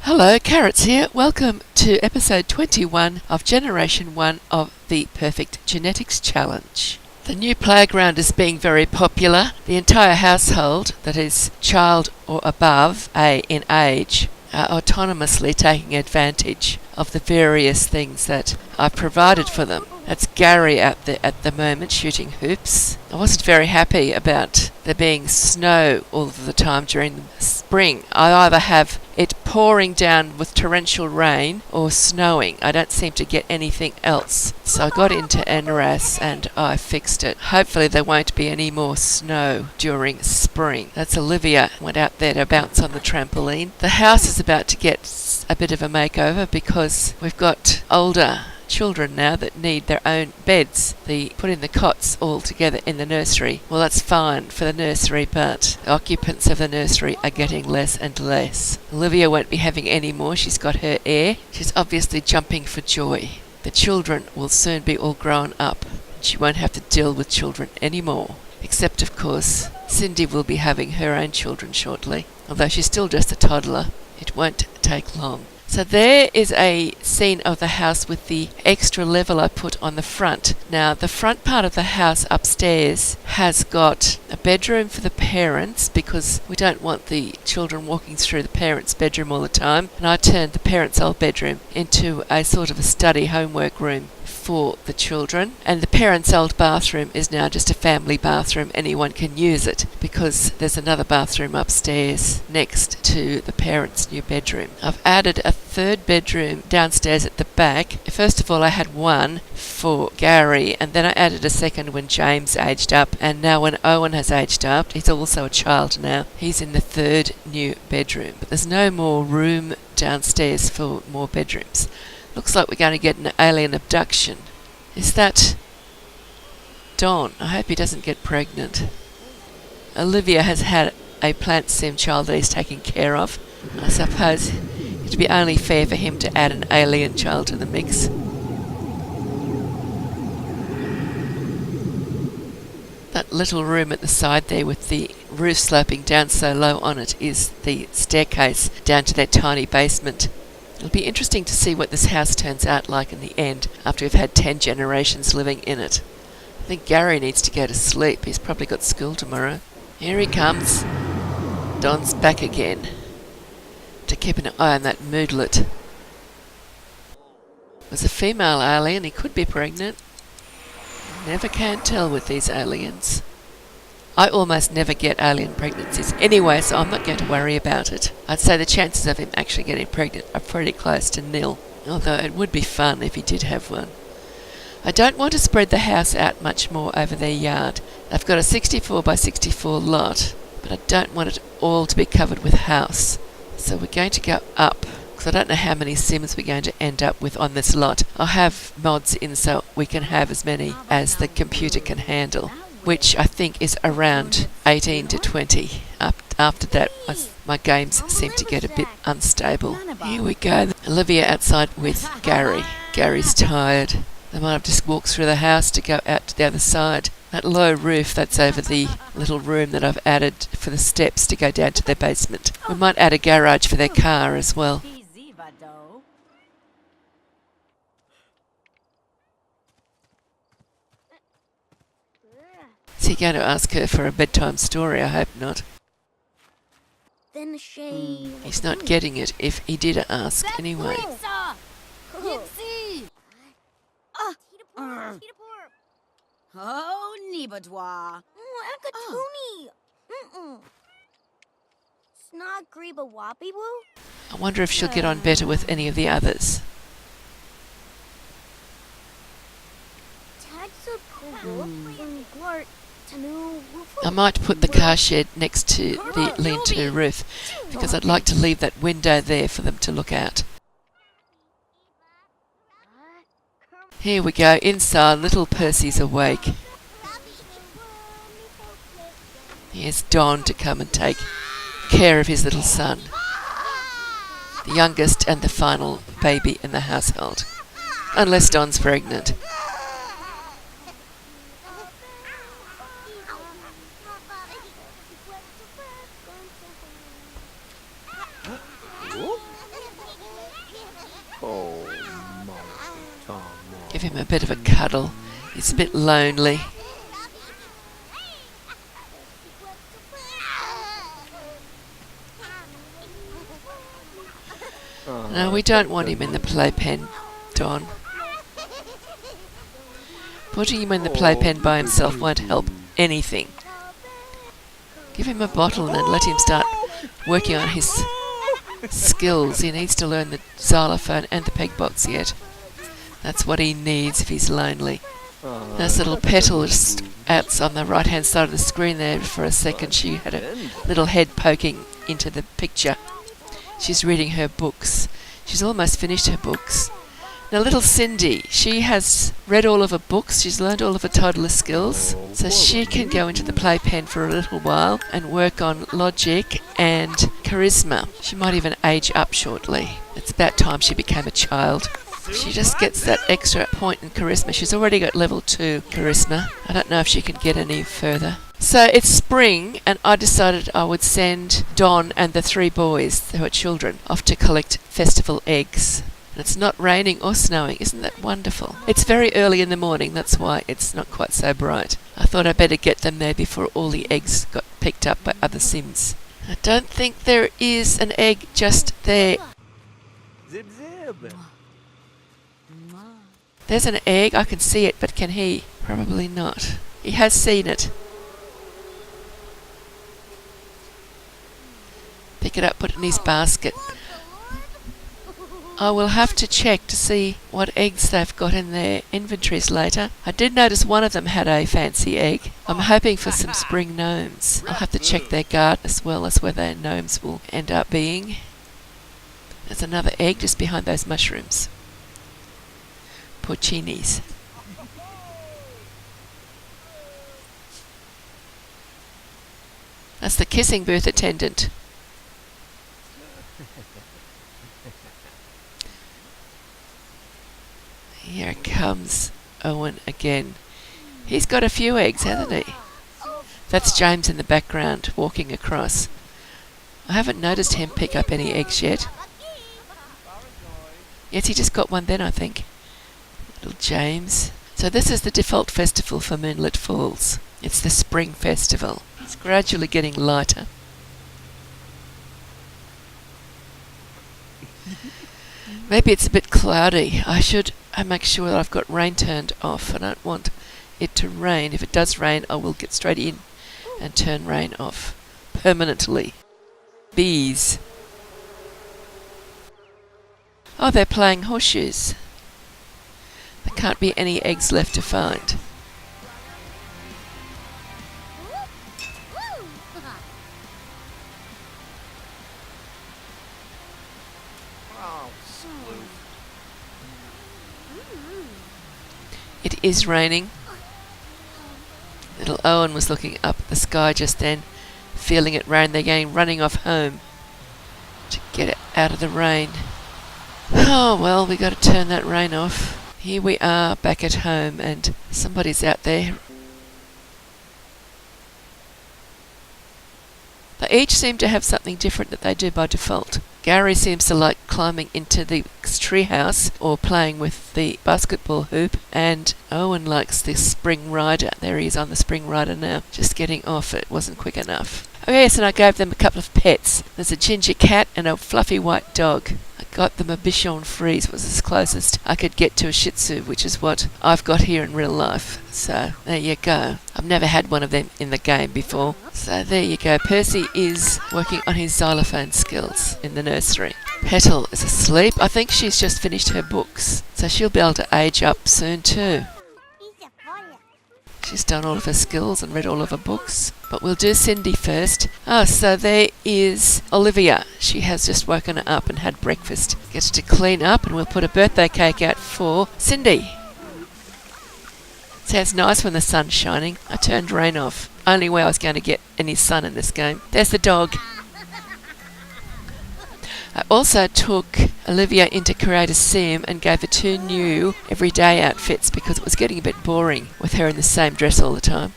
Hello, Carrots here. Welcome to episode 21 of Generation 1 of the Perfect Genetics Challenge. The new playground is being very popular. The entire household, that is child or above in age, are autonomously taking advantage of the various things that I've provided for them. That's Gary at the moment shooting hoops. I wasn't very happy about there being snow all of the time during the spring. I either have it pouring down with torrential rain or snowing. I don't seem to get anything else. So I got into NRAS and I fixed it. Hopefully there won't be any more snow during spring. That's Olivia. Went out there to bounce on the trampoline. The house is about to get a bit of a makeover because we've got older children now that need their own beds. They put in the cots all together in the nursery. Well, that's fine for the nursery, but the occupants of the nursery are getting less and less. Olivia won't be having any more. She's got her heir. She's obviously jumping for joy. The children will soon be all grown up. She won't have to deal with children anymore. Except, of course, Cindy will be having her own children shortly. Although she's still just a toddler, it won't take long. So there is a scene of the house with the extra level I put on the front. Now, the front part of the house upstairs has got a bedroom for the parents because we don't want the children walking through the parents' bedroom all the time. And I turned the parents' old bedroom into a sort of a study homework room for the children, and the parents' old bathroom is now just a family bathroom. Anyone can use it because there's another bathroom upstairs next to the parents' new bedroom. I've added a third bedroom downstairs at the back. First of all, I had one for Gary, and then I added a second when James aged up, and now when Owen has aged up, he's also a child now. He's in the third new bedroom, but there's no more room downstairs for more bedrooms. Looks like we're going to get an alien abduction. Is that Don? I hope he doesn't get pregnant. Olivia has had a plant sim child that he's taking care of. I suppose it'd be only fair for him to add an alien child to the mix. That little room at the side there with the roof sloping down so low on it is the staircase down to their tiny basement. It'll be interesting to see what this house turns out like in the end after we've had 10 generations living in it. I think Gary needs to go to sleep. He's probably got school tomorrow. Here he comes. Don's back again. To keep an eye on that moodlet. It was a female alien. He could be pregnant. Never can tell with these aliens. I almost never get alien pregnancies anyway, so I'm not going to worry about it. I'd say the chances of him actually getting pregnant are pretty close to nil, although it would be fun if he did have one. I don't want to spread the house out much more over their yard. They've got a 64 by 64 lot, but I don't want it all to be covered with house. So we're going to go up, because I don't know how many Sims we're going to end up with on this lot. I'll have mods in so we can have as many as the computer can handle, which I think is around 18 to 20. After that, my games seem to get a bit unstable. Here we go. Olivia outside with Gary. Gary's tired. They might have just walked through the house to go out to the other side. That low roof that's over the little room that I've added for the steps to go down to their basement. We might add a garage for their car as well. Is he going to ask her for a bedtime story? I hope not. He's not getting it if he did ask anyway. Oh, Nibadwa. I wonder if she'll get on better with any of the others. I might put the car shed next to the lean-to roof because I'd like to leave that window there for them to look out. Here we go, inside. Little Percy's awake. Here's Don to come and take care of his little son, the youngest and the final baby in the household, unless Don's pregnant. Give him a bit of a cuddle. He's a bit lonely. No, we don't want him in the playpen, Don. Putting him in the playpen by himself won't help anything. Give him a bottle and let him start working on his skills. He needs to learn the xylophone and the peg box yet. That's what he needs if he's lonely. This little petal just out on the right hand side of the screen there for a second. She had a little head poking into the picture. She's reading her books. She's almost finished her books. Now little Cindy, she has read all of her books, she's learned all of her toddler skills, so she can go into the playpen for a little while and work on logic and charisma. She might even age up shortly. It's about time she became a child. She just gets that extra point in charisma. She's already got level 2 charisma. I don't know if she can get any further. So it's spring, and I decided I would send Don and the 3 boys, who are children, off to collect festival eggs. And it's not raining or snowing. Isn't that wonderful? It's very early in the morning, that's why it's not quite so bright. I thought I'd better get them there before all the eggs got picked up by other Sims. I don't think there is an egg just there. Zip zip. There's an egg, I can see it, but can he? Probably not. He has seen it. Pick it up, put it in his basket. I will have to check to see what eggs they've got in their inventories later. I did notice one of them had a fancy egg. I'm hoping for some spring gnomes. I'll have to check their garden as well as where their gnomes will end up being. There's another egg just behind those mushrooms. Porcinis. That's the kissing booth attendant. Here comes Owen again. He's got a few eggs, hasn't he? That's James in the background, walking across. I haven't noticed him pick up any eggs yet. Yes, he just got one then, I think. Little James. So this is the default festival for Moonlit Falls. It's the spring festival. It's gradually getting lighter. Maybe it's a bit cloudy. I should make sure that I've got rain turned off. I don't want it to rain. If it does rain, I will get straight in and turn rain off permanently. Bees. Oh, they're playing horseshoes. There can't be any eggs left to find. It is raining. Little Owen was looking up at the sky just then, feeling it rain. They're going running off home to get it out of the rain. Oh well, we got to turn that rain off. Here we are back at home and somebody's out there. They each seem to have something different that they do by default. Gary seems to like climbing into the treehouse or playing with the basketball hoop, and Owen likes the spring rider. There he is on the spring rider now, just getting off. It wasn't quick enough. Oh yes, and I gave them a couple of pets. There's a ginger cat and a fluffy white dog. I got them a Bichon Frise, was as closest I could get to a Shih Tzu, which is what I've got here in real life. So there you go. I've never had one of them in the game before. So there you go. Percy is working on his xylophone skills in the nursery. Petal is asleep. I think she's just finished her books, so she'll be able to age up soon too. She's done all of her skills and read all of her books. But we'll do Cindy first. So there is Olivia. She has just woken up and had breakfast. Gets to clean up, and we'll put a birthday cake out for Cindy. Sounds nice when the sun's shining. I turned rain off. Only way I was going to get any sun in this game. There's the dog. I also took Olivia into Create a Sim and gave her 2 new everyday outfits because it was getting a bit boring with her in the same dress all the time.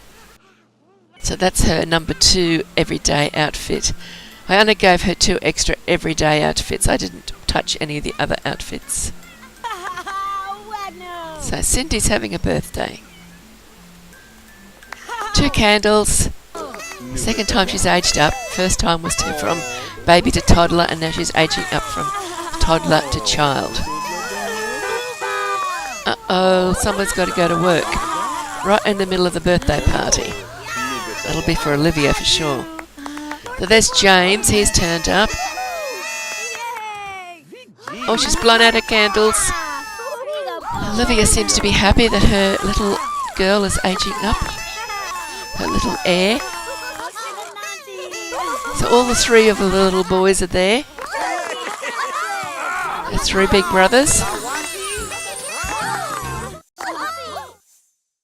So that's her number 2 everyday outfit. I only gave her 2 extra everyday outfits. I didn't touch any of the other outfits. So Cindy's having a birthday. 2 candles. Second time she's aged up. First time was from baby to toddler, and now she's aging up from toddler to child. Uh-oh, someone's got to go to work. Right in the middle of the birthday party. That'll be for Olivia for sure. So there's James, he's turned up. Oh, she's blown out her candles. Olivia seems to be happy that her little girl is aging up. Her little heir. So all the 3 of the little boys are there. The 3 big brothers.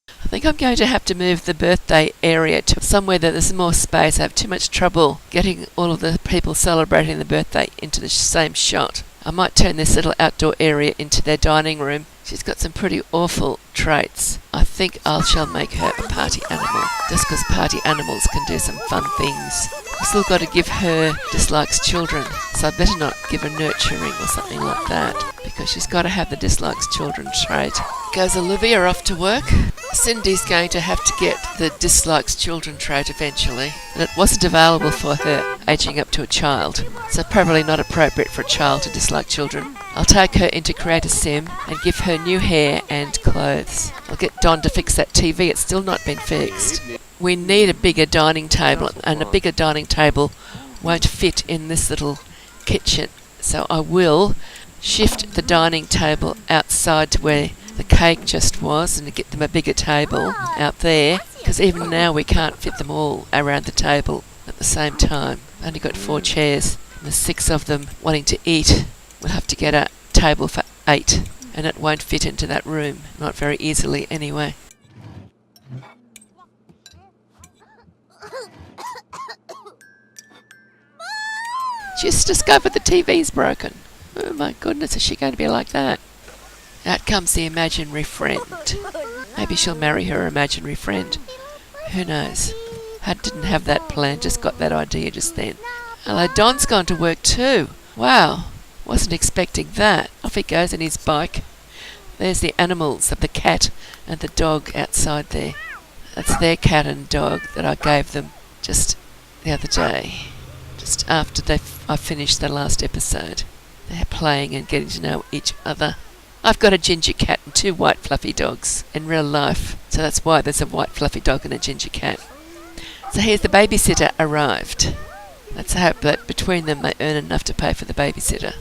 I think I'm going to have to move the birthday area to somewhere that there's more space. I have too much trouble getting all of the people celebrating the birthday into the same shot. I might turn this little outdoor area into their dining room. She's got some pretty awful traits. I think I shall make her a party animal, just because party animals can do some fun things. I've still got to give her dislikes children, so I better not give her nurturing or something like that, because she's got to have the dislikes children trait. Goes Olivia off to work. Cindy's going to have to get the dislikes children trait eventually, and it wasn't available for her aging up to a child, so probably not appropriate for a child to dislike children. I'll take her into Create a Sim and give her new hair and clothes. I'll get Don to fix that TV, it's still not been fixed. We need a bigger dining table, and a bigger dining table won't fit in this little kitchen, so I will shift the dining table outside to where the cake just was and get them a bigger table out there, because even now we can't fit them all around the table at the same time. Only got 4 chairs, and there's 6 of them wanting to eat. We'll have to get a table for 8, and it won't fit into that room, not very easily anyway. Just discovered the TV's broken. Oh my goodness, is she going to be like that? Out comes the imaginary friend. Maybe she'll marry her imaginary friend. Who knows? I didn't have that plan, just got that idea just then. Hello, Don's gone to work too. Wow, wasn't expecting that. Off he goes in his bike. There's the animals of the cat and the dog outside there. That's their cat and dog that I gave them just the other day, just after I finished the last episode. They're playing and getting to know each other. I've got a ginger cat and 2 white fluffy dogs in real life, so that's why there's a white fluffy dog and a ginger cat. So here's the babysitter arrived. Let's hope that between them they earn enough to pay for the babysitter.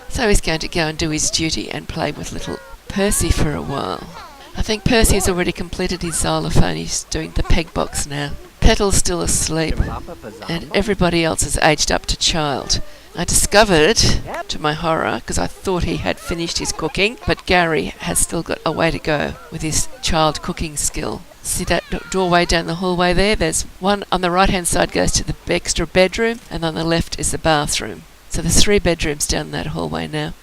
So he's going to go and do his duty and play with little Percy for a while. I think Percy has already completed his xylophone. He's doing the peg box now. Petal's still asleep, and everybody else has aged up to child. I discovered, to my horror, because I thought he had finished his cooking, but Gary has still got a way to go with his child cooking skill. See that doorway down the hallway there? There's one on the right-hand side goes to the extra bedroom, and on the left is the bathroom. So there's 3 bedrooms down that hallway now.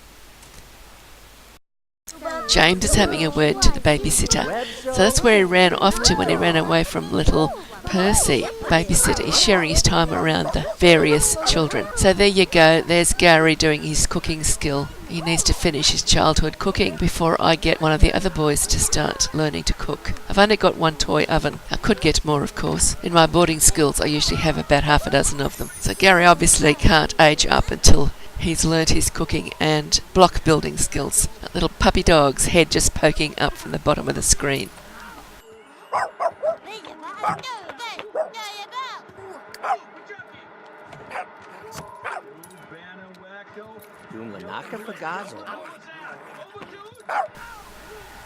James is having a word to the babysitter. So that's where he ran off to when he ran away from little Percy. Babysitter is sharing his time around the various children. So there you go, there's Gary doing his cooking skill. He needs to finish his childhood cooking before I get one of the other boys to start learning to cook. I've only got 1 toy oven. I could get more, of course. In my boarding schools I usually have about half a dozen of them. So Gary obviously can't age up until he's learnt his cooking and block building skills. That little puppy dog's head just poking up from the bottom of the screen.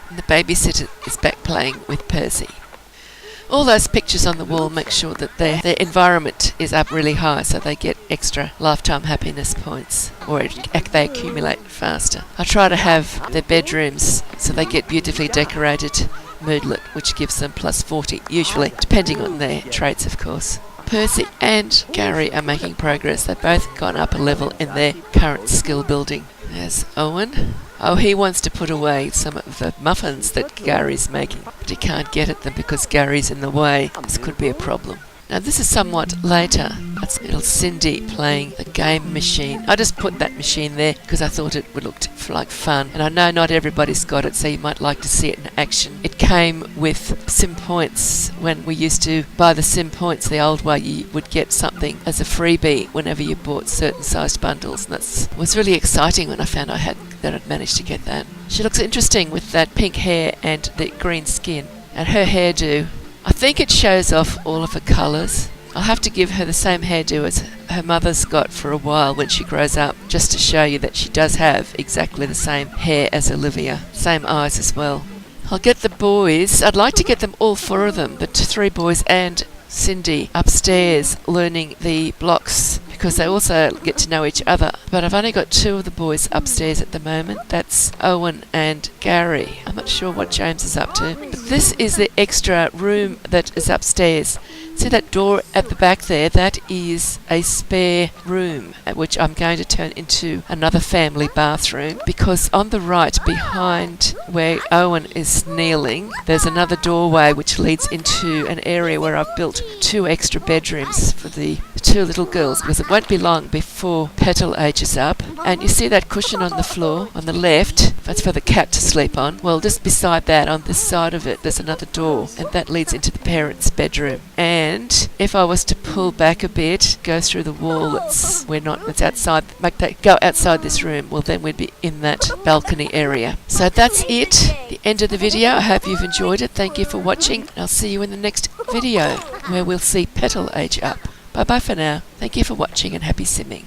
And the babysitter is back playing with Percy. All those pictures on the wall make sure that their environment is up really high, so they get extra lifetime happiness points, or they accumulate faster. I try to have their bedrooms so they get beautifully decorated, moodlet, which gives them plus 40, usually, depending on their traits, of course. Percy and Gary are making progress. They've both gone up a level in their current skill building. There's Owen. Oh, he wants to put away some of the muffins that Gary's making, but he can't get at them because Gary's in the way. This could be a problem. Now this is somewhat later. That's little Cindy playing the game machine. I just put that machine there because I thought it would look like fun. And I know not everybody's got it, so you might like to see it in action. It came with sim points. When we used to buy the sim points the old way, you would get something as a freebie whenever you bought certain sized bundles. And that was really exciting when I found I'd managed to get that. She looks interesting with that pink hair and the green skin. And her hairdo, I think it shows off all of her colours. I'll have to give her the same hairdo as her mother's got for a while when she grows up, just to show you that she does have exactly the same hair as Olivia. Same eyes as well. I'll get the boys, I'd like to get them all four of them, the three boys and Cindy, upstairs learning the blocks because they also get to know each other. But I've only got two of the boys upstairs at the moment. That's Owen and Gary. I'm not sure what James is up to. But this is the extra room that is upstairs. See that door at the back there? That is a spare room, which I'm going to turn into another family bathroom, because on the right behind where Owen is kneeling, there's another doorway which leads into an area where I've built two extra bedrooms for the two little girls, because it won't be long before Petal ages up. And you see that cushion on the floor on the left? That's for the cat to sleep on. Well, just beside that, on this side of it, there's another door, and that leads into the parents' bedroom. And if I was to pull back a bit, go through the wall that's outside, go outside this room, well then we'd be in that balcony area. So that's it, the end of the video. I hope you've enjoyed it. Thank you for watching. I'll see you in the next video where we'll see Petal age up. Bye bye for now. Thank you for watching and happy simming.